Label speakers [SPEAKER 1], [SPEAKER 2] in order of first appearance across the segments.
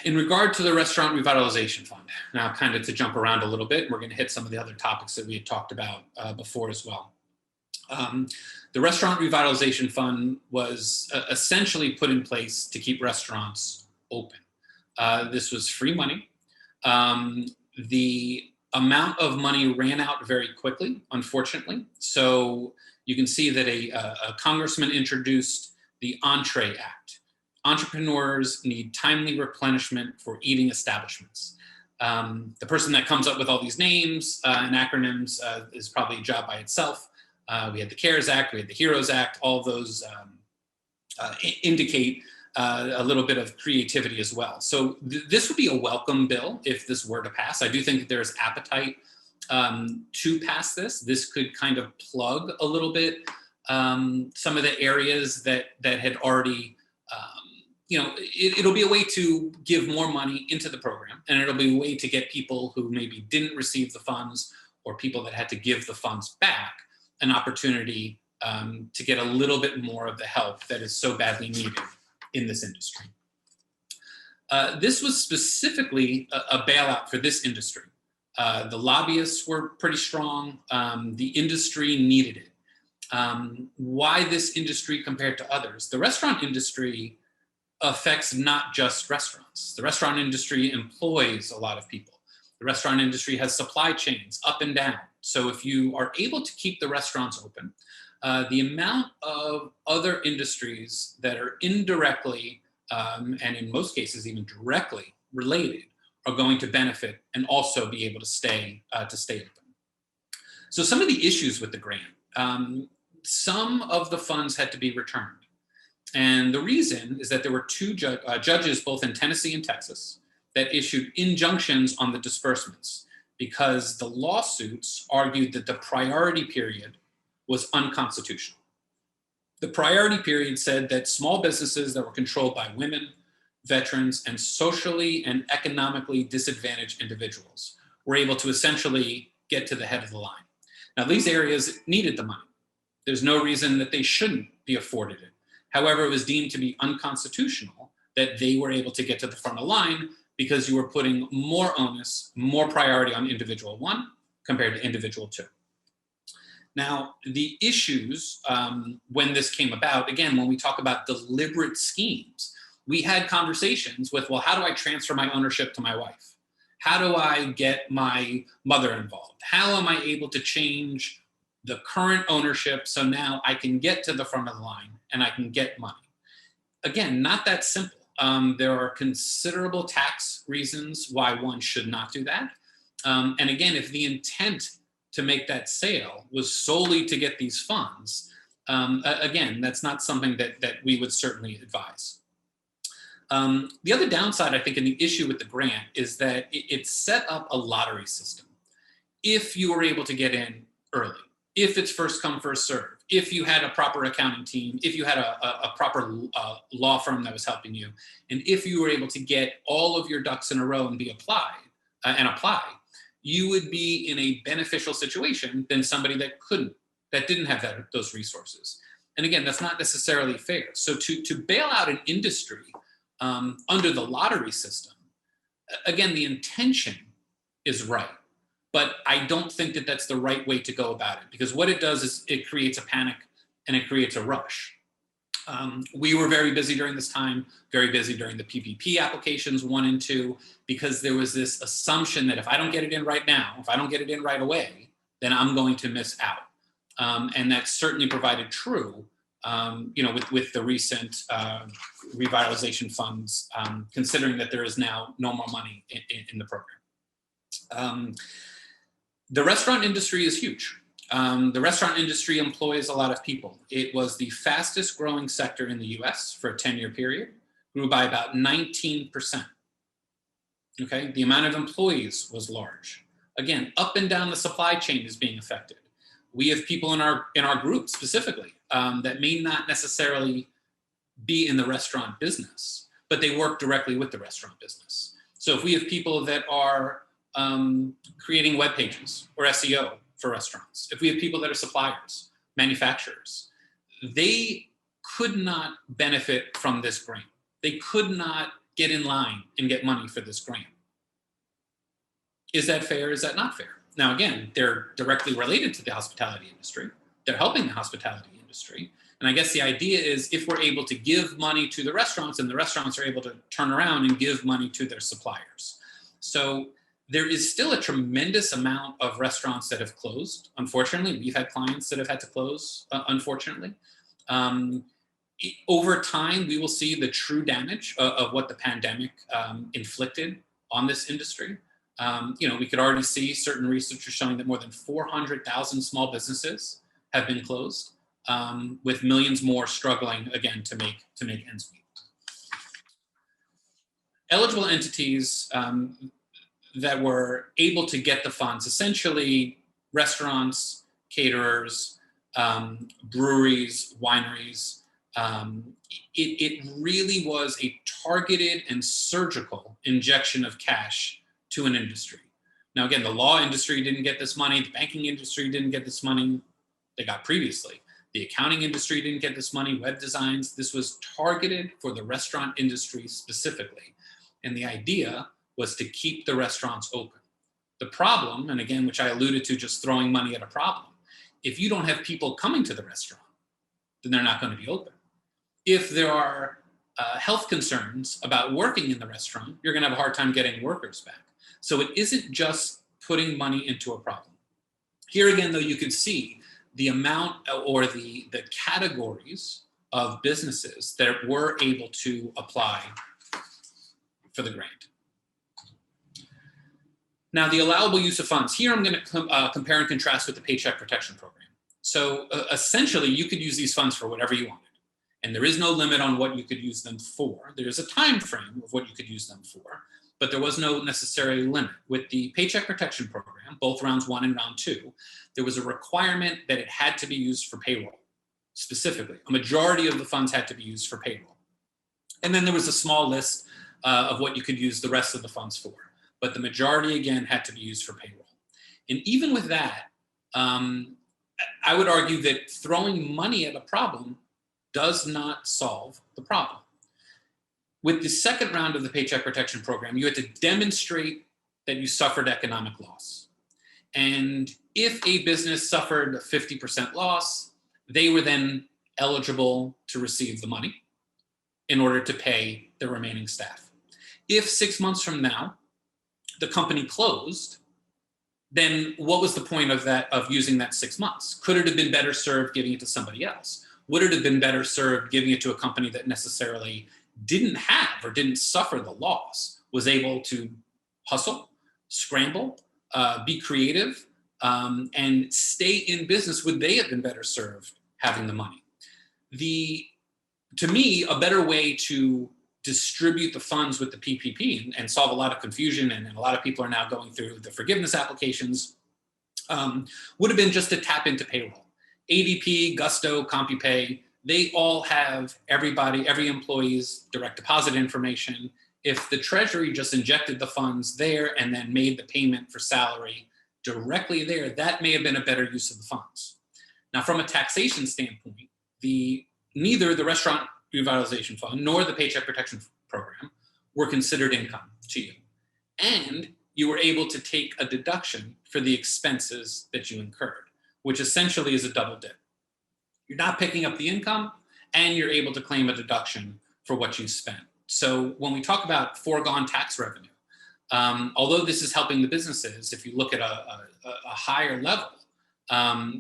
[SPEAKER 1] in regard to the Restaurant Revitalization Fund, now kind of to jump around a little bit, we're going to hit some of the other topics that we had talked about before as well. The Restaurant Revitalization Fund was essentially put in place to keep restaurants open. This was free money. The amount of money ran out very quickly, unfortunately. So you can see that a congressman introduced the Entree Act. Entrepreneurs need timely replenishment for eating establishments. The person that comes up with all these names and acronyms is probably a job by itself. We had the CARES Act, we had the HEROES Act, all of those indicate a little bit of creativity as well. So this would be a welcome bill if this were to pass. I do think that there's appetite to pass this. This could kind of plug a little bit some of the areas that had already, it'll be a way to give more money into the program, and it'll be a way to get people who maybe didn't receive the funds or people that had to give the funds back an opportunity to get a little bit more of the help that is so badly needed in this industry. This was specifically a bailout for this industry. The lobbyists were pretty strong. The industry needed it. Why this industry compared to others? The restaurant industry affects not just restaurants. The restaurant industry employs a lot of people. The restaurant industry has supply chains up and down. So if you are able to keep the restaurants open, the amount of other industries that are indirectly, and in most cases even directly related, are going to benefit and also be able to stay open. So some of the issues with the grant, some of the funds had to be returned. And the reason is that there were two judges, both in Tennessee and Texas, that issued injunctions on the disbursements because the lawsuits argued that the priority period was unconstitutional. The priority period said that small businesses that were controlled by women, veterans, and socially and economically disadvantaged individuals were able to essentially get to the head of the line. Now, these areas needed the money. There's no reason that they shouldn't be afforded it. However, it was deemed to be unconstitutional that they were able to get to the front of the line because you were putting more onus, more priority on individual one compared to individual two. Now, the issues when this came about, again, when we talk about deliberate schemes, we had conversations with, well, how do I transfer my ownership to my wife? How do I get my mother involved? How am I able to change the current ownership so now I can get to the front of the line and I can get money? Again, not that simple. There are considerable tax reasons why one should not do that. And again, if the intent to make that sale was solely to get these funds, again, that's not something that we would certainly advise. The other downside, I think, in the issue with the grant is that it set up a lottery system. If you were able to get in early, if it's first come, first serve, if you had a proper accounting team, if you had a proper law firm that was helping you, and if you were able to get all of your ducks in a row and apply, you would be in a beneficial situation than somebody that didn't have those resources. And again, that's not necessarily fair. So to bail out an industry under the lottery system, again, the intention is right. But I don't think that that's the right way to go about it, because what it does is it creates a panic and it creates a rush. We were very busy during this time, very busy during the PPP applications 1 and 2, because there was this assumption that if I don't get it in right now, if I don't get it in right away, then I'm going to miss out. And that certainly provided true, with the recent revitalization funds, considering that there is now no more money in the program. The restaurant industry is huge. The restaurant industry employs a lot of people. It was the fastest growing sector in the US for a 10-year period, grew by about 19%. Okay, the amount of employees was large. Again, up and down the supply chain is being affected. We have people in our group specifically that may not necessarily be in the restaurant business, but they work directly with the restaurant business. So if we have people that are creating web pages or SEO for restaurants, if we have people that are suppliers, manufacturers, they could not benefit from this grant. They could not get in line and get money for this grant. Is that fair? Is that not fair? Now, again, they're directly related to the hospitality industry. They're helping the hospitality industry. And I guess the idea is if we're able to give money to the restaurants, and the restaurants are able to turn around and give money to their suppliers. So there is still a tremendous amount of restaurants that have closed. Unfortunately, we've had clients that have had to close, unfortunately. Over time, we will see the true damage of what the pandemic inflicted on this industry. We could already see certain research is showing that more than 400,000 small businesses have been closed, with millions more struggling again to make ends meet. Eligible entities that were able to get the funds, essentially restaurants, caterers, breweries, wineries. It really was a targeted and surgical injection of cash to an industry. Now, again, the law industry didn't get this money. The banking industry didn't get this money. They got previously. The accounting industry didn't get this money. Web designs. This was targeted for the restaurant industry specifically. And the idea was to keep the restaurants open. The problem, and again, which I alluded to, just throwing money at a problem. If you don't have people coming to the restaurant, then they're not going to be open. If there are health concerns about working in the restaurant, you're going to have a hard time getting workers back. So it isn't just putting money into a problem. Here again, though, you can see the amount or the categories of businesses that were able to apply for the grant. Now, the allowable use of funds. Here I'm going to compare and contrast with the Paycheck Protection Program. So essentially, you could use these funds for whatever you wanted. And there is no limit on what you could use them for. There's a time frame of what you could use them for, but there was no necessary limit. With the Paycheck Protection Program, both rounds 1 and round 2, there was a requirement that it had to be used for payroll, specifically. A majority of the funds had to be used for payroll. And then there was a small list of what you could use the rest of the funds for. But the majority, again, had to be used for payroll. And even with that, I would argue that throwing money at a problem does not solve the problem. With the second round of the Paycheck Protection Program, you had to demonstrate that you suffered economic loss. And if a business suffered a 50% loss, they were then eligible to receive the money in order to pay the remaining staff. If 6 months from now, the company closed, then what was the point of using that 6 months? Could it have been better served giving it to somebody else? Would it have been better served giving it to a company that necessarily didn't have or didn't suffer the loss, was able to hustle, scramble, be creative, and stay in business? Would they have been better served having the money? To me, a better way to distribute the funds with the PPP and solve a lot of confusion, and a lot of people are now going through the forgiveness applications, would have been just to tap into payroll. ADP, Gusto, CompuPay, they all have every employee's direct deposit information. If the Treasury just injected the funds there and then made the payment for salary directly there, that may have been a better use of the funds. Now, from a taxation standpoint, neither the Restaurant Revitalization Fund nor the Paycheck Protection Program were considered income to you. And you were able to take a deduction for the expenses that you incurred, which essentially is a double dip. You're not picking up the income, and you're able to claim a deduction for what you spent. So when we talk about foregone tax revenue, although this is helping the businesses, if you look at a higher level,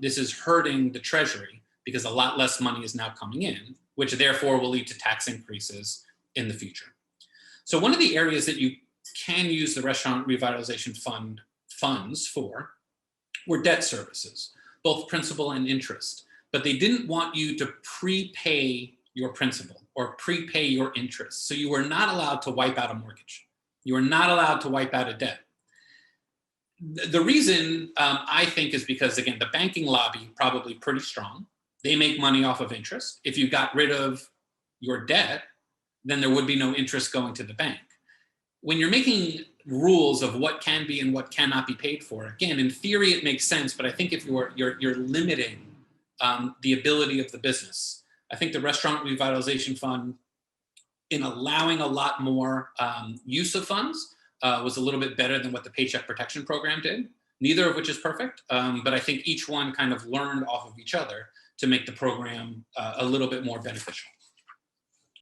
[SPEAKER 1] this is hurting the Treasury because a lot less money is now coming in, which therefore will lead to tax increases in the future. So one of the areas that you can use the Restaurant Revitalization Fund funds for were debt services, both principal and interest. But they didn't want you to prepay your principal or prepay your interest. So you were not allowed to wipe out a mortgage. You were not allowed to wipe out a debt. The reason I think is because, again, the banking lobby probably pretty strong. They make money off of interest. If you got rid of your debt, then there would be no interest going to the bank. When you're making rules of what can be and what cannot be paid for, again, in theory, it makes sense. But I think if you're limiting the ability of the business, I think the Restaurant Revitalization Fund in allowing a lot more use of funds was a little bit better than what the Paycheck Protection Program did. Neither of which is perfect, but I think each one kind of learned off of each other to make the program a little bit more beneficial.